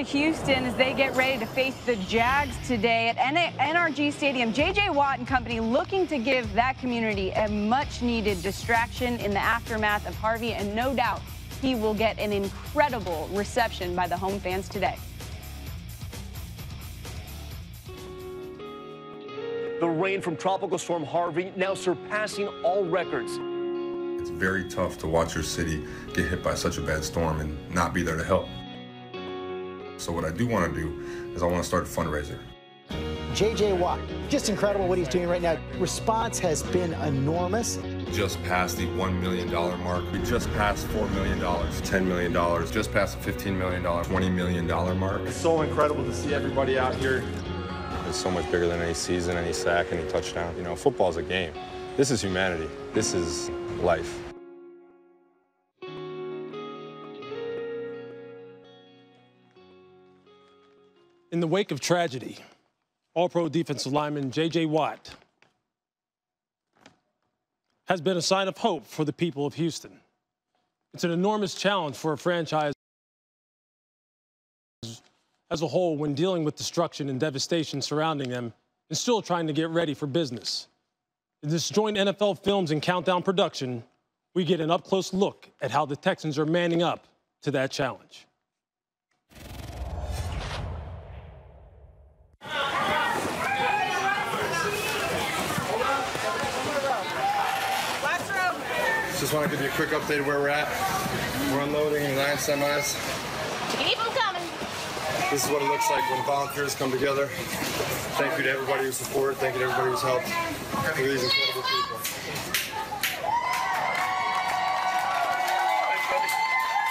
Houston as they get ready to face the Jags today at NRG Stadium. J.J. Watt and company looking to give that community a much-needed distraction in the aftermath of Harvey, and no doubt he will get an incredible reception by the home fans today. The rain from Tropical Storm Harvey now surpassing all records. It's very tough to watch your city get hit by such a bad storm and not be there to help. So what I do want to do is I want to start a fundraiser. J.J. Watt, just incredible what he's doing right now. Response has been enormous. Just passed the $1 million mark. We just passed $4 million, $10 million, just passed the $15 million, $20 million mark. It's so incredible to see everybody out here. It's so much bigger than any season, any sack, any touchdown. You know, football's a game. This is humanity. This is life. In the wake of tragedy, All-Pro defensive lineman J.J. Watt has been a sign of hope for the people of Houston. It's an enormous challenge for a franchise as a whole when dealing with destruction and devastation surrounding them and still trying to get ready for business. In this joint NFL Films and Countdown production, we get an up-close look at how the Texans are manning up to that challenge. Just want to give you a quick update of where we're at. We're unloading 9 semis. Keep them coming. This is what it looks like when volunteers come together. Thank you to everybody who's supported. Thank you to everybody who's helped. Look at these incredible people.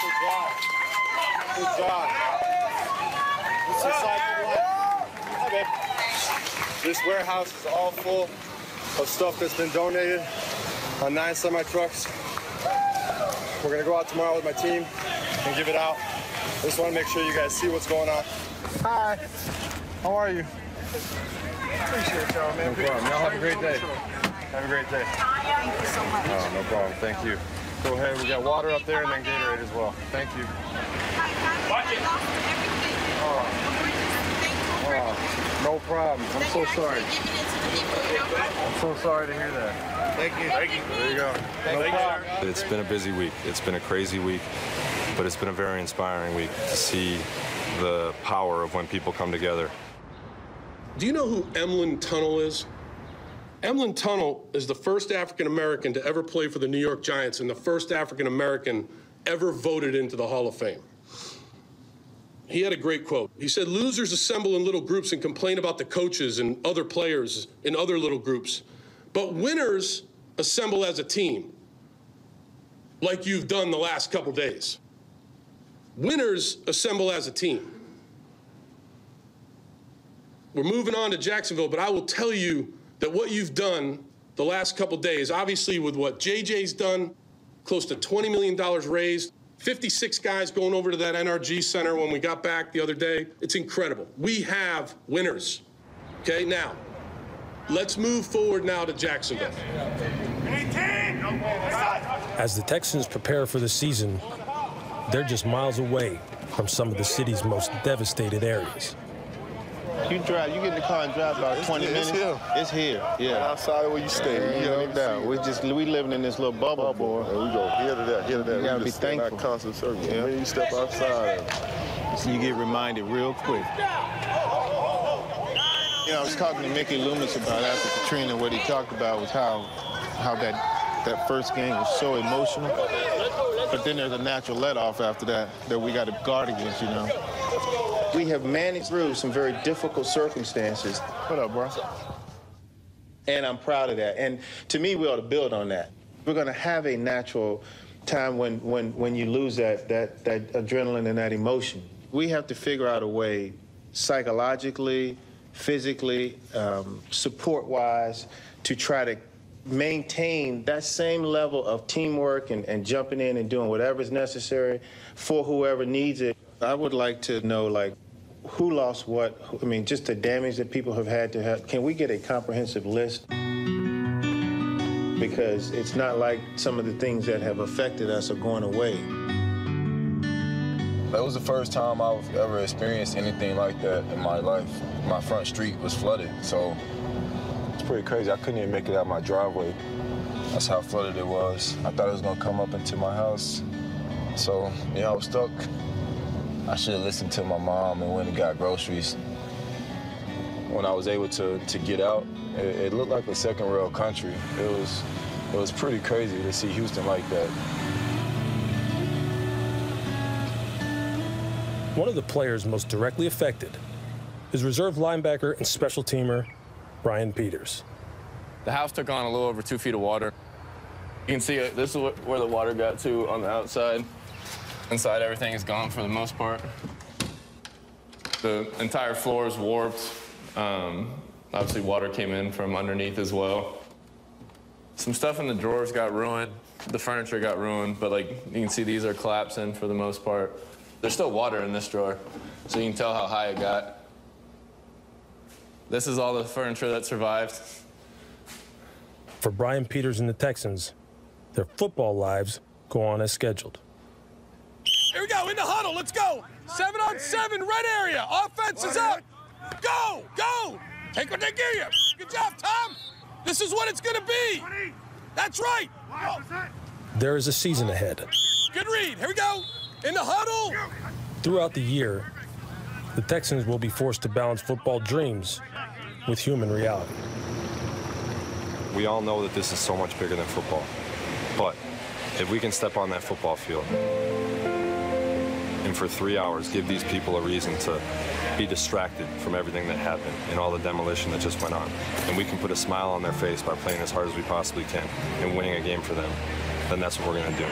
Good job. Good job. This is cycle one. Okay. This warehouse is all full of stuff that's been donated on 9 semi-trucks. We're gonna go out tomorrow with my team and give it out. I just wanna make sure you guys see what's going on. Hi, how are you? Appreciate y'all, man. No problem, y'all have a great day. Have a great day. Thank you so much. No problem, thank you. Go ahead, we got water up there and then Gatorade as well. Thank you. Watch it. No problem, I'm so sorry. I'm so sorry to hear that. Thank you. Thank you. There you go. No problem. It's been a busy week. It's been a crazy week, but it's been a very inspiring week to see the power of when people come together. Do you know who Emlyn Tunnell is? Emlyn Tunnell is the first African-American to ever play for the New York Giants and the first African-American ever voted into the Hall of Fame. He had a great quote. He said, "Losers assemble in little groups and complain about the coaches and other players in other little groups. But winners assemble as a team, like you've done the last couple days. Winners assemble as a team." We're moving on to Jacksonville, but I will tell you that what you've done the last couple days, obviously with what JJ's done, close to $20 million raised, 56 guys going over to that NRG Center when we got back the other day. It's incredible. We have winners. Okay, now, let's move forward now to Jacksonville. As the Texans prepare for the season, they're just miles away from some of the city's most devastated areas. You get in the car and drive about 20 minutes. It's here. It's here, yeah. Right outside where you stay. No doubt. We living in this little bubble, boy. There we go. Here to that, here to that. You gotta be thankful. Constant circle. Yeah. When you step outside, you get reminded real quick. You know, I was talking to Mickey Loomis about after Katrina. What he talked about was how that first game was so emotional. But then there's a natural let-off after that we got to guard against, you know. We have managed through some very difficult circumstances. What up, bro? And I'm proud of that. And to me, we ought to build on that. We're going to have a natural time when you lose that adrenaline and that emotion. We have to figure out a way, psychologically, physically, support-wise, to try to maintain that same level of teamwork and jumping in and doing whatever's necessary for whoever needs it. I would like to know, like, who lost what? I mean, just the damage that people have had to have. Can we get a comprehensive list? Because it's not like some of the things that have affected us are going away. That was the first time I've ever experienced anything like that in my life. My front street was flooded, so it's pretty crazy. I couldn't even make it out my driveway. That's how flooded it was. I thought it was gonna come up into my house. So, yeah, I was stuck. I should have listened to my mom and went and got groceries. When I was able to get out, it looked like a second world country. It was pretty crazy to see Houston like that. One of the players most directly affected is reserve linebacker and special teamer Brian Peters. The house took on a little over 2 feet of water. You can see it. This is where the water got to on the outside. Inside, everything is gone for the most part. The entire floor is warped. Obviously, water came in from underneath as well. Some stuff in the drawers got ruined. The furniture got ruined, but like you can see, these are collapsing for the most part. There's still water in this drawer, so you can tell how high it got. This is all the furniture that survived. For Brian Peters and the Texans, their football lives go on as scheduled. Here we go, in the huddle, let's go. 7-on-7, red area, offense is up. Go, go, take what they give you. Good job, Tom. This is what it's gonna be. That's right. There is a season ahead. Good read, here we go. In the huddle. Throughout the year, the Texans will be forced to balance football dreams with human reality. We all know that this is so much bigger than football. But if we can step on that football field and for 3 hours give these people a reason to be distracted from everything that happened and all the demolition that just went on, and we can put a smile on their face by playing as hard as we possibly can and winning a game for them, then that's what we're going to do.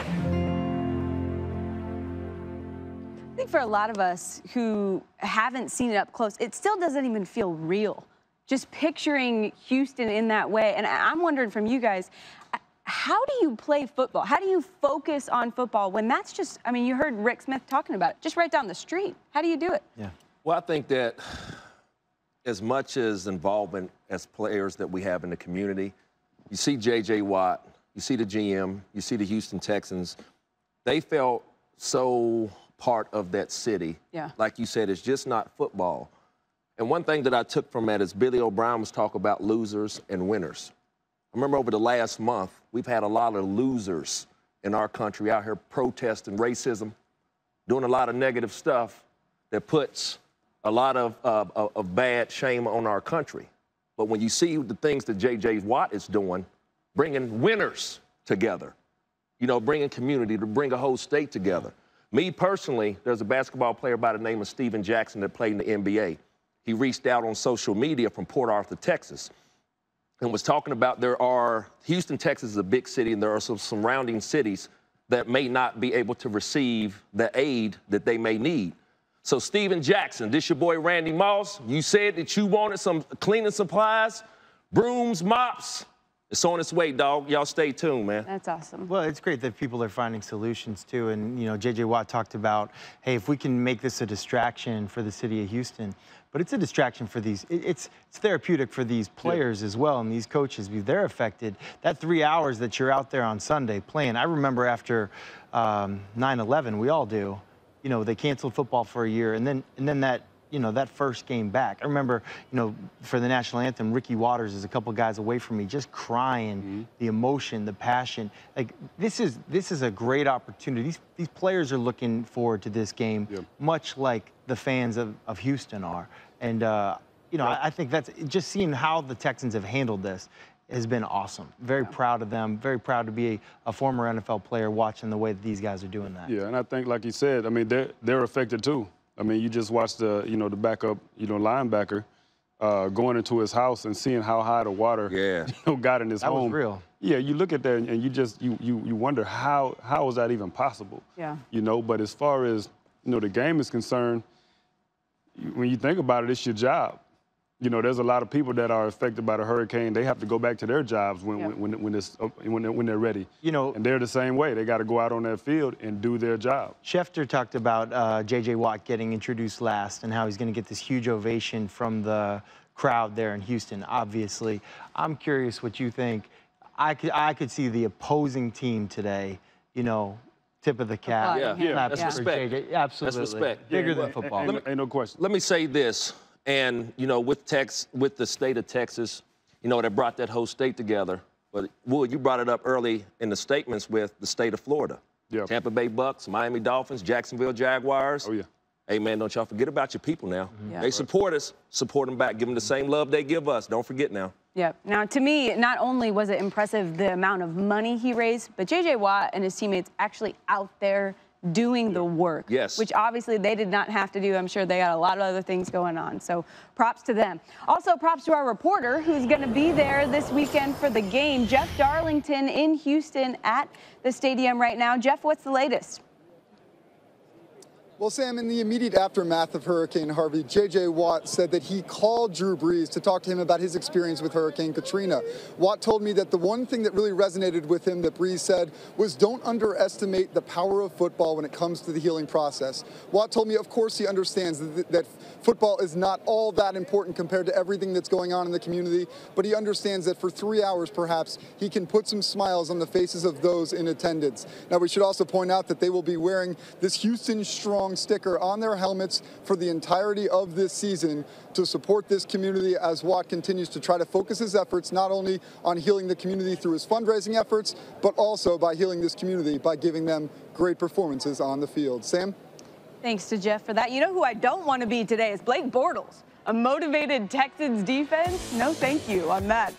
I think for a lot of us who haven't seen it up close, it still doesn't even feel real. Just picturing Houston in that way. And I'm wondering from you guys, how do you play football? How do you focus on football when that's just, I mean, you heard Rick Smith talking about it, just right down the street. How do you do it? Yeah. Well, I think that as much as involvement as players that we have in the community, you see J.J. Watt, you see the GM, you see the Houston Texans, they felt so part of that city. Yeah. Like you said, it's just not football. And one thing that I took from that is Billy O'Brien was talking about losers and winners. I remember over the last month, we've had a lot of losers in our country out here protesting racism, doing a lot of negative stuff that puts a lot of bad shame on our country. But when you see the things that J.J. Watt is doing, bringing winners together, you know, bringing community, to bring a whole state together. Me personally, there's a basketball player by the name of Steven Jackson that played in the NBA. He reached out on social media from Port Arthur, Texas, and was talking about Houston, Texas is a big city, and there are some surrounding cities that may not be able to receive the aid that they may need. So Steven Jackson, this your boy Randy Moss, you said that you wanted some cleaning supplies, brooms, mops. It's on its way, dog. Y'all stay tuned, man. That's awesome. Well, it's great that people are finding solutions, too. And, you know, J.J. Watt talked about, hey, if we can make this a distraction for the city of Houston, but it's a distraction for these, it's therapeutic for these players as well and these coaches, because they're affected. That 3 hours that you're out there on Sunday playing, I remember after 9/11, we all do, you know, they canceled football for a year, and then that, you know, that first game back. I remember, you know, for the national anthem, Ricky Waters is a couple guys away from me, just crying, the emotion, the passion. Like, this is a great opportunity. These players are looking forward to this game, much like the fans of Houston are. And, you know, I think that's just seeing how the Texans have handled this has been awesome. Very proud of them. Very proud to be a former NFL player watching the way that these guys are doing that. Yeah, and I think, like you said, I mean, they're affected too. I mean, you just watched the backup, linebacker going into his house and seeing how high the water, got in his home. That was real. Yeah, you look at that and you just you wonder how is that even possible? Yeah. You know, but as far as the game is concerned, when you think about it, it's your job. You know, there's a lot of people that are affected by the hurricane. They have to go back to their jobs when they're ready. You know, and they're the same way. They got to go out on that field and do their job. Schefter talked about J.J. Watt getting introduced last and how he's going to get this huge ovation from the crowd there in Houston, obviously. I'm curious what you think. I could see the opposing team today, tip of the cap. Yeah, that's for respect. JJ. Absolutely. That's respect. Bigger than football. Ain't no question. Let me say this, and with the state of Texas, that brought that whole state together. But Wood, you brought it up early in the statements with the state of Florida. Yeah. Tampa Bay Bucks, Miami Dolphins, Jacksonville Jaguars. Oh yeah. Hey man, don't y'all forget about your people now. Yeah. They support us, support them back. Give them the same love they give us. Don't forget now. Yep. Now, to me, not only was it impressive the amount of money he raised, but J.J. Watt and his teammates actually out there doing the work. Yes. Which obviously they did not have to do. I'm sure they got a lot of other things going on. So props to them. Also, props to our reporter who's going to be there this weekend for the game, Jeff Darlington in Houston at the stadium right now. Jeff, what's the latest? Well, Sam, in the immediate aftermath of Hurricane Harvey, J.J. Watt said that he called Drew Brees to talk to him about his experience with Hurricane Katrina. Watt told me that the one thing that really resonated with him that Brees said was don't underestimate the power of football when it comes to the healing process. Watt told me, of course, he understands that football is not all that important compared to everything that's going on in the community, but he understands that for 3 hours, perhaps, he can put some smiles on the faces of those in attendance. Now, we should also point out that they will be wearing this Houston Strong sticker on their helmets for the entirety of this season to support this community as Watt continues to try to focus his efforts not only on healing the community through his fundraising efforts, but also by healing this community by giving them great performances on the field. Sam? Thanks to Jeff for that. You know who I don't want to be today is Blake Bortles. A motivated Texans defense? No thank you on that.